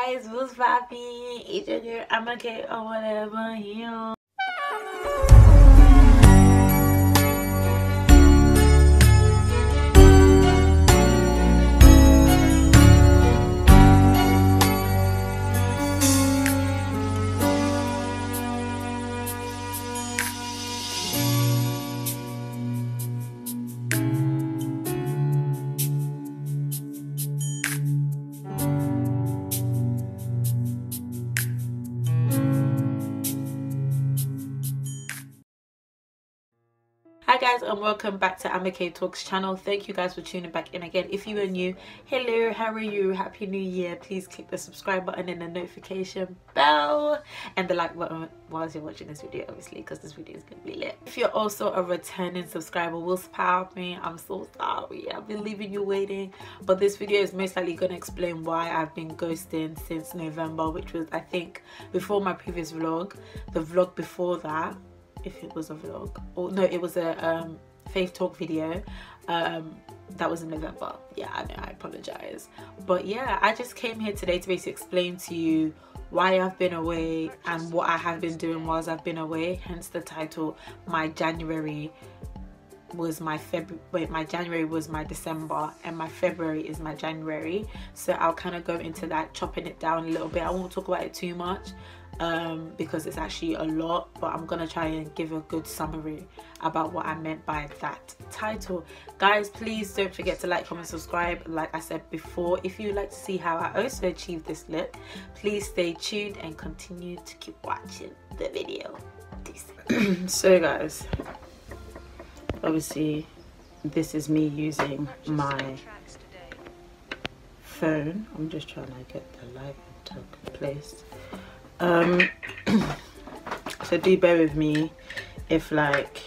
guys, who's popping? It's your girl AMAKAY or whatever, you. Hi guys, and welcome back to AMAKAY Talks channel. Thank you guys for tuning back in again. If you are new, hello, how are you? Happy New Year. Please click the subscribe button and the notification bell and the like button whilst you're watching this video, obviously, because this video is gonna be lit. If you're also a returning subscriber, will power me. I'm so sorry, I've been leaving you waiting, but this video is most likely gonna explain why I've been ghosting since November, which was, I think, before my previous vlog. The vlog before that, if it was a vlog, or no, it was a faith talk video that was in November. Yeah, I know, I apologize, but yeah, I just came here today to basically explain to you why I've been away and what I have been doing whilst I've been away, hence the title. My January was my February, my January was my December, and my February is my January. So I'll kind of go into that, chopping it down a little bit. I won't talk about it too much because it's actually a lot, but I'm gonna try and give a good summary about what I meant by that title. Guys, please don't forget to like, comment, subscribe. Like I said before, if you'd like to see how I also achieved this look, please stay tuned and continue to keep watching the video. So guys, obviously this is me using my phone. I'm just trying to get the light into place. So do bear with me if like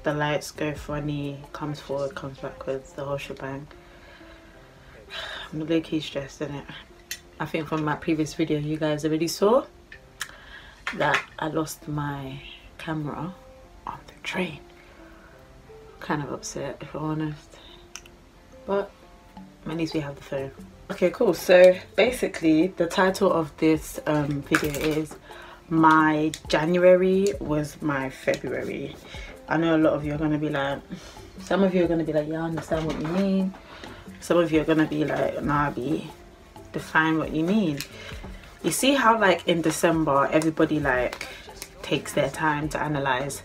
the lights go funny, comes forward, comes backwards, the whole shebang. I'm low-key stressed, innit? I think from my previous video you guys already saw that I lost my camera on the train. Kind of upset, if I'm honest, but at least we have the phone. Okay, cool. So basically the title of this video is my January was my February. I know a lot of you are going to be like, some of you are going to be like, yeah, I understand what you mean. Some of you are going to be like, nah, define what you mean. You see how like in December everybody like takes their time to analyze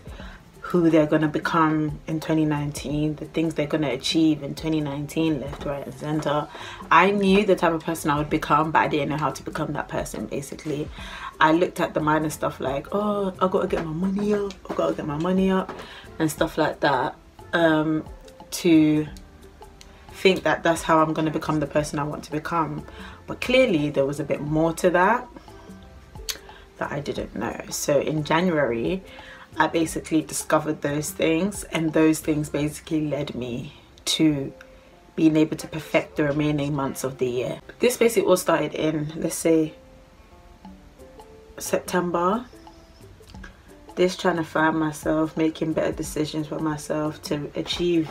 who they're going to become in 2019, the things they're going to achieve in 2019, left, right and center. I knew the type of person I would become, but I didn't know how to become that person. Basically, I looked at the minor stuff like, oh, I gotta get my money up, I gotta get my money up and stuff like that, to think that that's how I'm going to become the person I want to become. But clearly there was a bit more to that I didn't know. So in January I basically discovered those things, and those things basically led me to being able to perfect the remaining months of the year. This basically all started in, let's say, September. This trying to find myself, making better decisions for myself to achieve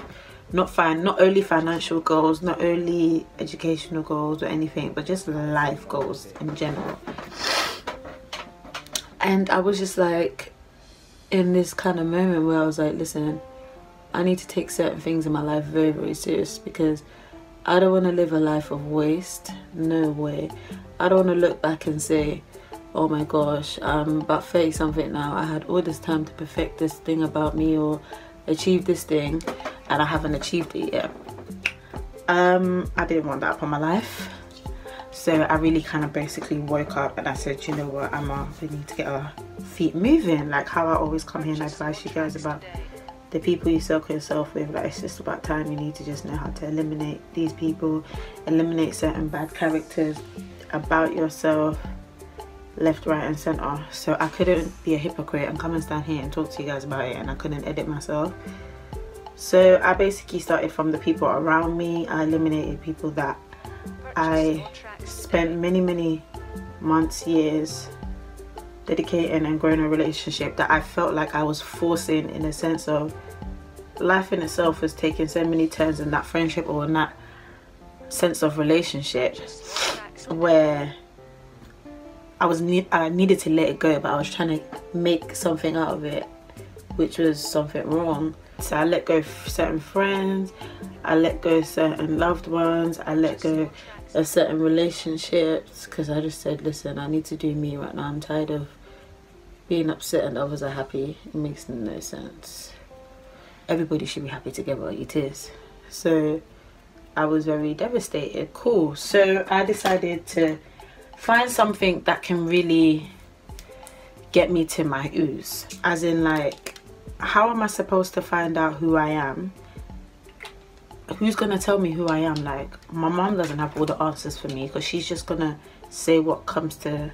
not only financial goals, not only educational goals or anything, but just life goals in general. And I was just like in this kind of moment where I was like, listen, I need to take certain things in my life very, very serious, because I don't want to live a life of waste. No way. I don't want to look back and say, oh my gosh, I'm about 30 something now, I had all this time to perfect this thing about me or achieve this thing and I haven't achieved it yet. I didn't want that for my life. So I really kind of basically woke up and I said, you know what, we need to get our feet moving. Like how I always come here and advise you guys about the people you circle yourself with. Like, it's just about time you need to just know how to eliminate these people, eliminate certain bad characters about yourself, left, right and center. So I couldn't be a hypocrite and come and stand here and talk to you guys about it, and I couldn't edit myself. So I basically started from the people around me. I eliminated people that I spent many months, years dedicating and growing a relationship that I felt like I was forcing, in a sense of life in itself was taking so many turns in that friendship or in that sense of relationship where I needed to let it go, but I was trying to make something out of it, which was something wrong. So I let go of certain friends, I let go of certain loved ones, I let go of certain relationships, because I just said, listen, I need to do me right now. I'm tired of being upset and others are happy. It makes no sense. Everybody should be happy together, it is. So I was very devastated. Cool. So I decided to find something that can really get me to my ooze. As in, like, how am I supposed to find out who I am? Who's gonna tell me who I am? Like, my mom doesn't have all the answers for me, because she's just gonna say what comes to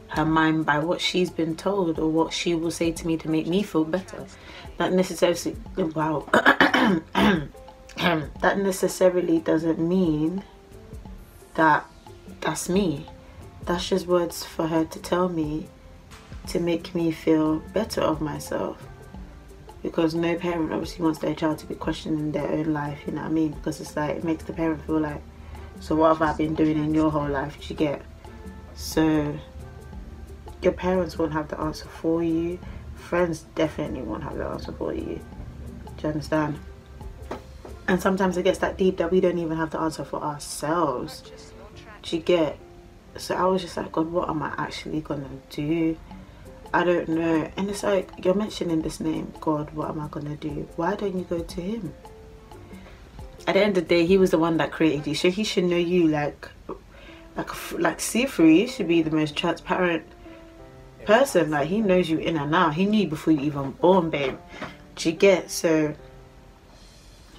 her mind by what she's been told, or what she will say to me to make me feel better. That necessarily, wow, that necessarily doesn't mean that that's me. That's just words for her to tell me to make me feel better of myself. Because no parent obviously wants their child to be questioning their own life, you know what I mean? Because it's like, it makes the parent feel like, so what have I been doing in your whole life? Do you get? So your parents won't have the answer for you. Friends definitely won't have the answer for you. Do you understand? And sometimes it gets that deep that we don't even have the answer for ourselves. Do you get? So I was just like, God, what am I actually gonna do? I don't know. And it's like, you're mentioning this name, God, what am I gonna do? Why don't you go to him? At the end of the day, he was the one that created you, so he should know you like see-through. You should be the most transparent person. Like, he knows you in and out. He knew you before you even born, babe. Do you get? So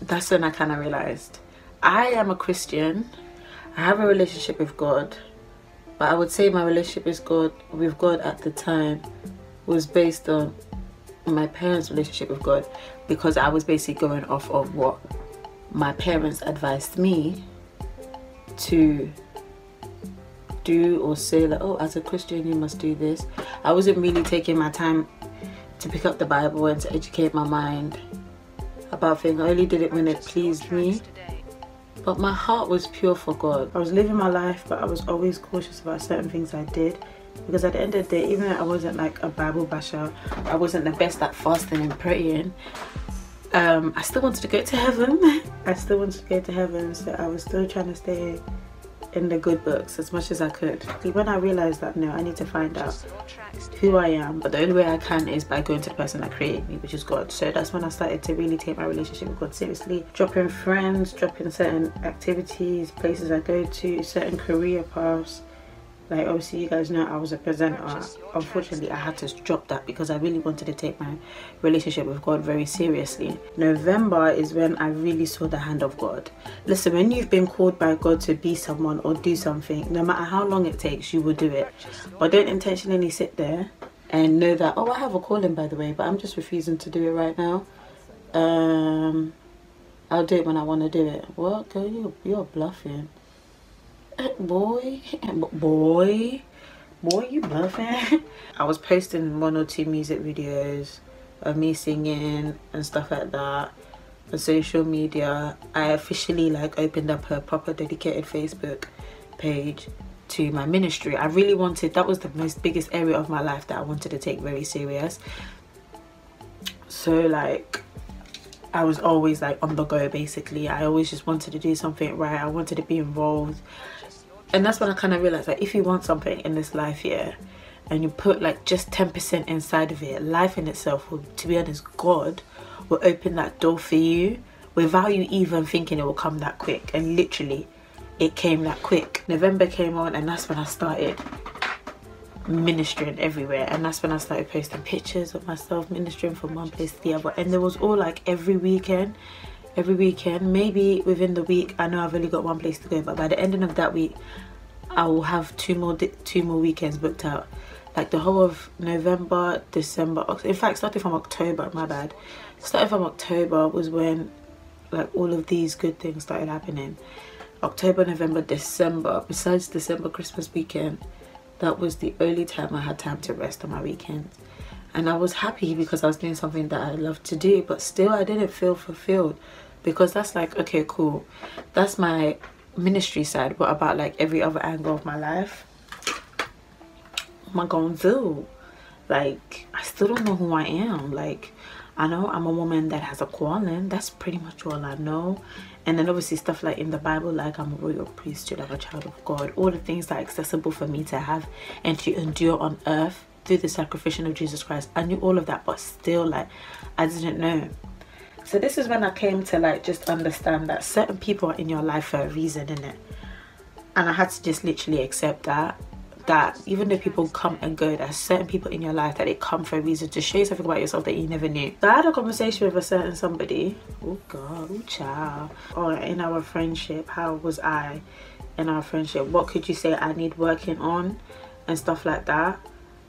that's when I kind of realized I am a Christian. I have a relationship with God. But I would say my relationship with God at the time was based on my parents' relationship with God, because I was basically going off of what my parents advised me to do or say, like, oh, as a Christian you must do this. I wasn't really taking my time to pick up the Bible and to educate my mind about things. I only did it when it pleased me. But my heart was pure for God. I was living my life, but I was always cautious about certain things I did. Because at the end of the day, even though I wasn't like a Bible basher, I wasn't the best at fasting and praying, I still wanted to go to heaven. I still wanted to go to heaven, so I was still trying to stay in the good books as much as I could. When I realized that, no, I need to find out who I am, but the only way I can is by going to the person that created me, which is God. So that's when I started to really take my relationship with God seriously, dropping friends, dropping certain activities, places I go to, certain career paths. Like, obviously you guys know I was a presenter. Unfortunately I had to drop that because I really wanted to take my relationship with God very seriously. November is when I really saw the hand of God. Listen, when you've been called by God to be someone or do something, no matter how long it takes, you will do it. But don't intentionally sit there and know that, oh, I have a calling, by the way, but I'm just refusing to do it right now. I'll do it when I want to do it. Well, girl, you're bluffing. Boy, you bluffing. I was posting 1 or 2 music videos of me singing and stuff like that on social media. I officially like opened up a proper dedicated Facebook page to my ministry. I really wanted, that was the biggest area of my life that I wanted to take very serious. So like, I was always like on the go basically. I always just wanted to do something right. I wanted to be involved. And that's when I kind of realized, like, if you want something in this life, yeah, and you put like just 10% inside of it, life in itself will, to be honest, God will open that door for you without you even thinking it will come that quick. And literally it came that quick. November came on, and that's when I started ministering everywhere. And that's when I started posting pictures of myself ministering from one place to the other. And there was all like every weekend, maybe within the week. I know I've only got 1 place to go, but by the ending of that week I will have two more weekends booked out. Like the whole of November, December, in fact starting from October, my bad, starting from October was when like all of these good things started happening. October, November, December, besides December Christmas weekend, that was the only time I had time to rest on my weekends. And I was happy because I was doing something that I loved to do, but still I didn't feel fulfilled. Because that's like, okay, cool, that's my ministry side. What about like every other angle of my life? am I gonna do? Like, I still don't know who I am. Like, I know I'm a woman that has a calling. That's pretty much all I know. And then obviously stuff like in the Bible, like I'm a royal priesthood, I'm a child of God. All the things that are accessible for me to have and to endure on earth through the sacrifice of Jesus Christ. I knew all of that, but still, like, I didn't know. So this is when I came to like just understand that certain people are in your life for a reason, innit? And I had to just literally accept that even though people come and go, there's certain people in your life that they come for a reason, to show you something about yourself that you never knew. So I had a conversation with a certain somebody, oh god, oh child, or in our friendship, how was I in our friendship, what could you say I need working on and stuff like that.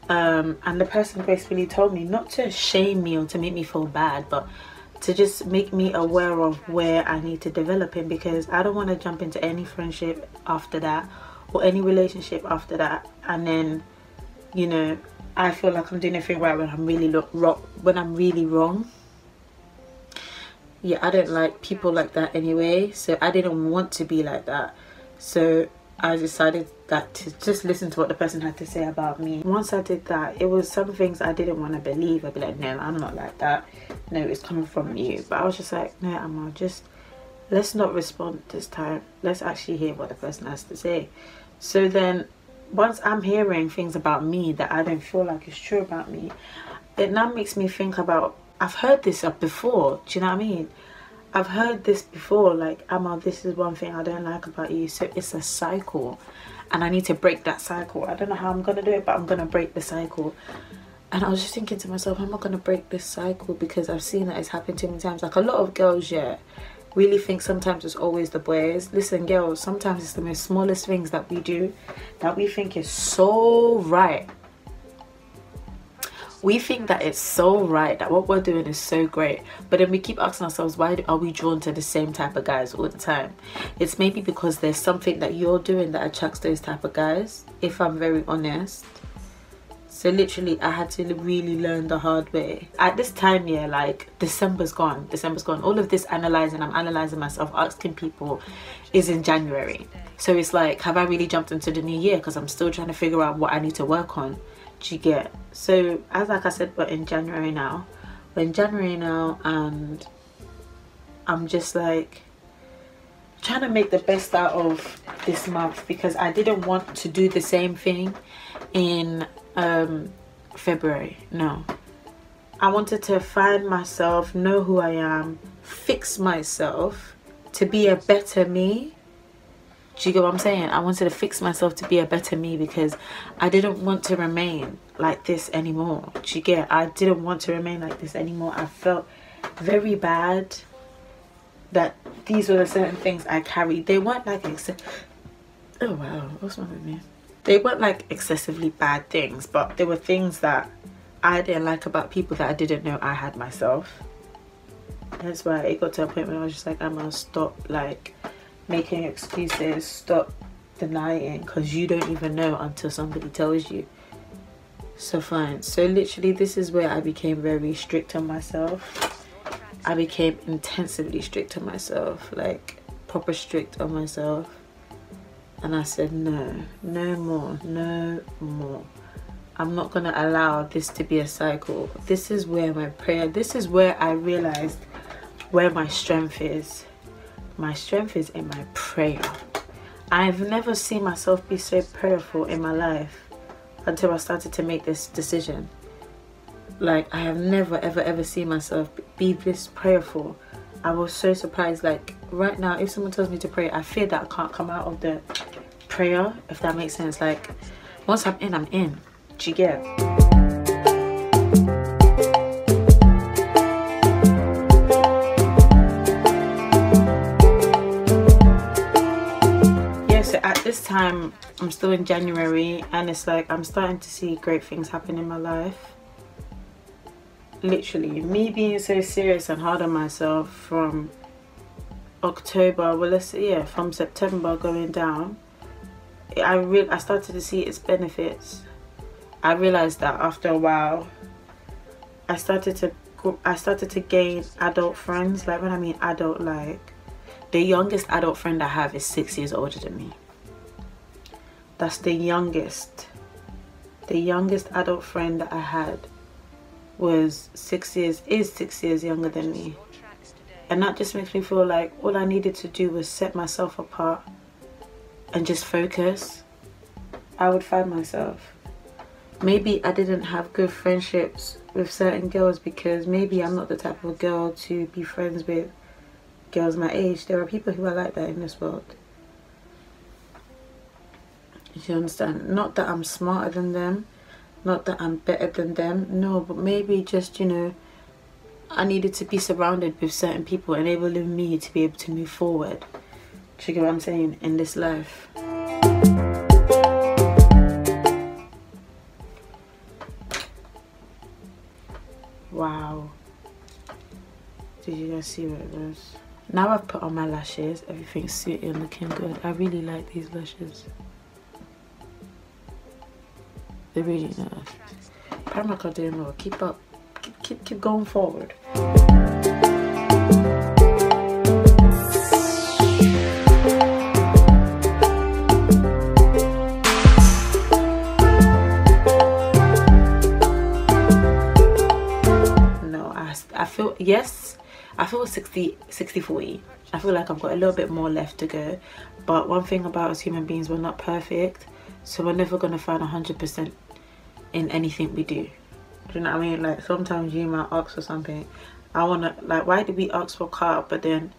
And the person basically told me not to shame me or to make me feel bad, but to just make me aware of where I need to develop in, because I don't want to jump into any friendship after that or any relationship after that and then, you know, I feel like I'm doing everything right when I'm really wrong. Yeah, I don't like people like that anyway, so I didn't want to be like that. So I decided that to just listen to what the person had to say about me. Once I did that, it was some things I didn't want to believe. I'd be like, no, I'm not like that. No, it's coming from you. But I was just like, no, Amma, just let's not respond this time. Let's actually hear what the person has to say. So then once I'm hearing things about me that I don't feel like is true about me, it now makes me think about, I've heard this up before, do you know what I mean? I've heard this before, like, Amma, this is one thing I don't like about you. So it's a cycle and I need to break that cycle. I don't know how I'm gonna do it, but I'm gonna break the cycle. And I was just thinking to myself, I'm not gonna break this cycle because I've seen that it's happened too many times. Like, a lot of girls, yeah, really think sometimes it's always the boys. Listen, girls, sometimes it's the most smallest things that we do that we think is so right. We think that it's so right, that what we're doing is so great, but then we keep asking ourselves, why are we drawn to the same type of guys all the time? It's maybe because there's something that you're doing that attracts those type of guys, if I'm very honest. So literally I had to really learn the hard way. At this time, yeah, like December's gone. All of this analysing, I'm analysing myself, asking people, is in January. So it's like, have I really jumped into the new year? Because I'm still trying to figure out what I need to work on. Do you get? So as like I said, we're in January now. And I'm just like trying to make the best out of this month, because I didn't want to do the same thing in February. No, I wanted to find myself, know who I am, fix myself to be a better me. Do you get what I'm saying? I wanted to fix myself to be a better me because I didn't want to remain like this anymore. Do you get? I didn't want to remain like this anymore. I felt very bad that these were the certain things I carried. They weren't like oh wow, what's wrong with me? They weren't like excessively bad things, but they were things that I didn't like about people that I didn't know I had myself. That's why it got to a point where I was just like, I'm gonna stop like making excuses, stop denying, because you don't even know until somebody tells you. So fine. So literally this is where I became very strict on myself. I became intensively strict on myself, like proper strict on myself. And I said, no, no more, no more. I'm not gonna allow this to be a cycle. This is where my prayer, this is where I realized where my strength is. My strength is in my prayer. I've never seen myself be so prayerful in my life until I started to make this decision. Like, I have never ever seen myself be this prayerful. I was so surprised. Like right now, if someone tells me to pray, I fear that I can't come out of the prayer, if that makes sense. Like once I'm in, I'm in. Do you get? At this time, I'm still in January, and it's like I'm starting to see great things happen in my life. Literally, me being so serious and hard on myself from October, well, let's say, yeah, from September going down, I started to see its benefits. I realized that after a while, I started to gain adult friends. Like when I mean adult, like the youngest adult friend I have is 6 years older than me. That's the youngest the youngest adult friend that I had is 6 years younger than me. And that just makes me feel like all I needed to do was set myself apart and just focus. I would find myself. Maybe I didn't have good friendships with certain girls because maybe I'm not the type of girl to be friends with girls my age. There are people who are like that in this world. You understand? Not that I'm smarter than them, not that I'm better than them, no, but maybe just, you know, I needed to be surrounded with certain people enabling me to be able to move forward. Do you get what I'm saying? In this life. Wow. Did you guys see what it was? Now I've put on my lashes, everything's suited and looking good. I really like these lashes. They're really nice. Primark are doing well. Keep up. Keep going forward. No, I feel, yes, I feel 60-40. I feel like I've got a little bit more left to go. But one thing about us human beings, we're not perfect. So we're never going to find 100% in anything we do. Do you know what I mean? Like sometimes you might ask for something. I want to, like, why did we ask for a car but then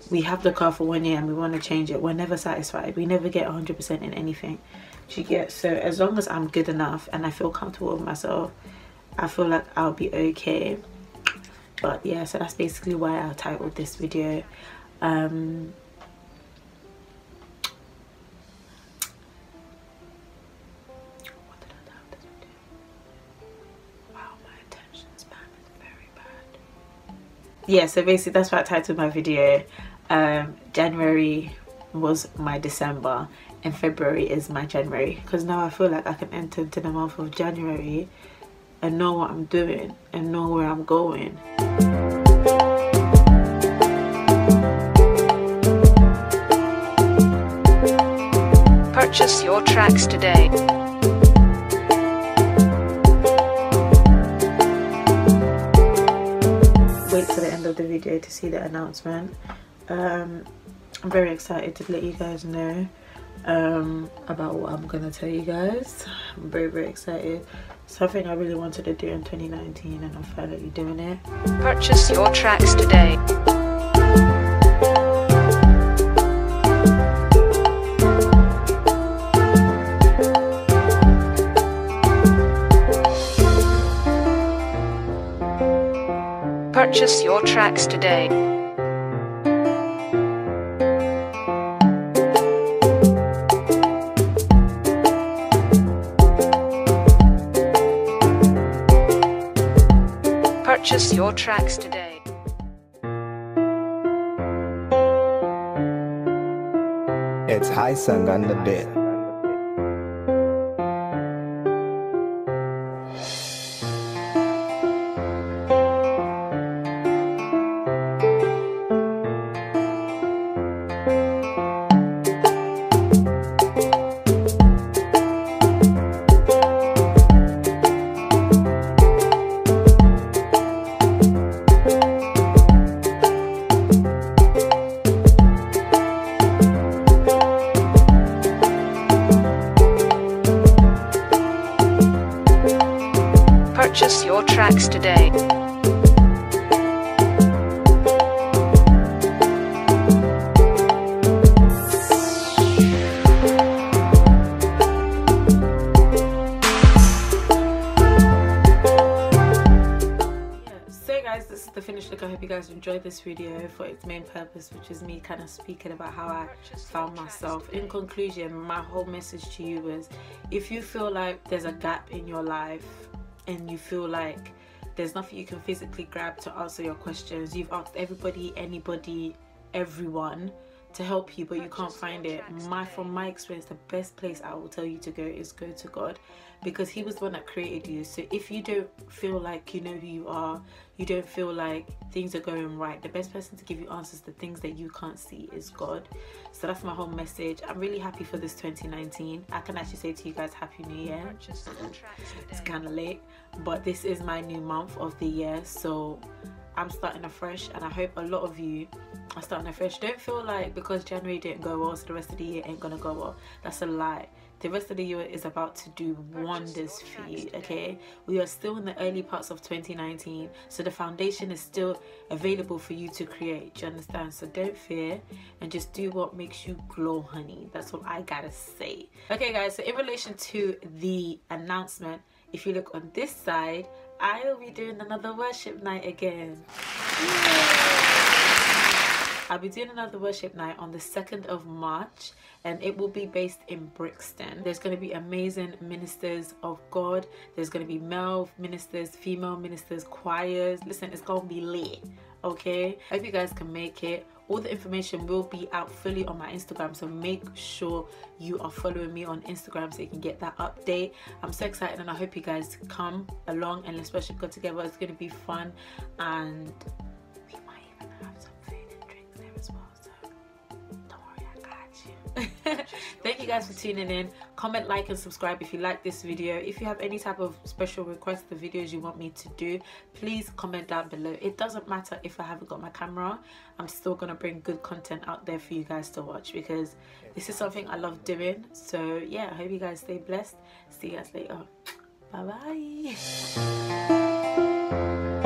we have the car for 1 year and we want to change it? We're never satisfied. We never get 100% in anything. Do you get? So as long as I'm good enough and I feel comfortable with myself, I feel like I'll be okay. But yeah, so that's basically why I titled this video. Yeah, so basically that's why I titled my video. January was my December and February is my January, because now I feel like I can enter into the month of January and know what I'm doing and know where I'm going. Purchase your tracks today. Wait till the end of the video to see the announcement. I'm very excited to let you guys know about what I'm gonna tell you guys. I'm very excited. Something I really wanted to do in 2019 and I'm finally doing it. Purchase your tracks today. Purchase your tracks today. Purchase your tracks today. It's High Sung on the bit. Purchase your tracks today. So guys, this is the finished look. I hope you guys enjoyed this video for its main purpose, which is me kind of speaking about how I found myself. In conclusion, my whole message to you was, if you feel like there's a gap in your life and you feel like there's nothing you can physically grab to answer your questions, you've asked everybody, anybody, everyone to help you, but you can't find it, from my experience, the best place I will tell you to go is go to God, because He was the one that created you. So if you don't feel like you know who you are, you don't feel like things are going right, the best person to give you answers to things that you can't see is God. So that's my whole message. I'm really happy for this 2019. I can actually say to you guys, Happy New Year. It's kind of late, but this is my new month of the year, so I'm starting afresh, and I hope a lot of you are starting afresh. Don't feel like because January didn't go well, so the rest of the year ain't gonna go well. That's a lie. The rest of the year is about to do wonders for you, okay? We are still in the early parts of 2019, so the foundation is still available for you to create. Do you understand? So don't fear and just do what makes you glow, honey. That's what I gotta say. Okay, guys, so in relation to the announcement, if you look on this side, I will be doing another worship night again. I'll be doing another worship night on the 2nd of March, and it will be based in Brixton. There's going to be amazing ministers of God. There's going to be male ministers, female ministers, choirs. Listen, it's going to be lit, okay? I hope you guys can make it. All the information will be out fully on my Instagram, so make sure you are following me on Instagram so you can get that update. I'm so excited, and I hope you guys come along and let's worship God together. It's going to be fun, and we might even have some food and drinks there as well, so don't worry, I got you. Thank you guys for tuning in. Comment, like and subscribe if you like this video. If you have any type of special requests, the videos you want me to do, please comment down below. It doesn't matter if I haven't got my camera, I'm still gonna bring good content out there for you guys to watch, because this is something I love doing. So yeah, I hope you guys stay blessed. See you guys later. Bye bye.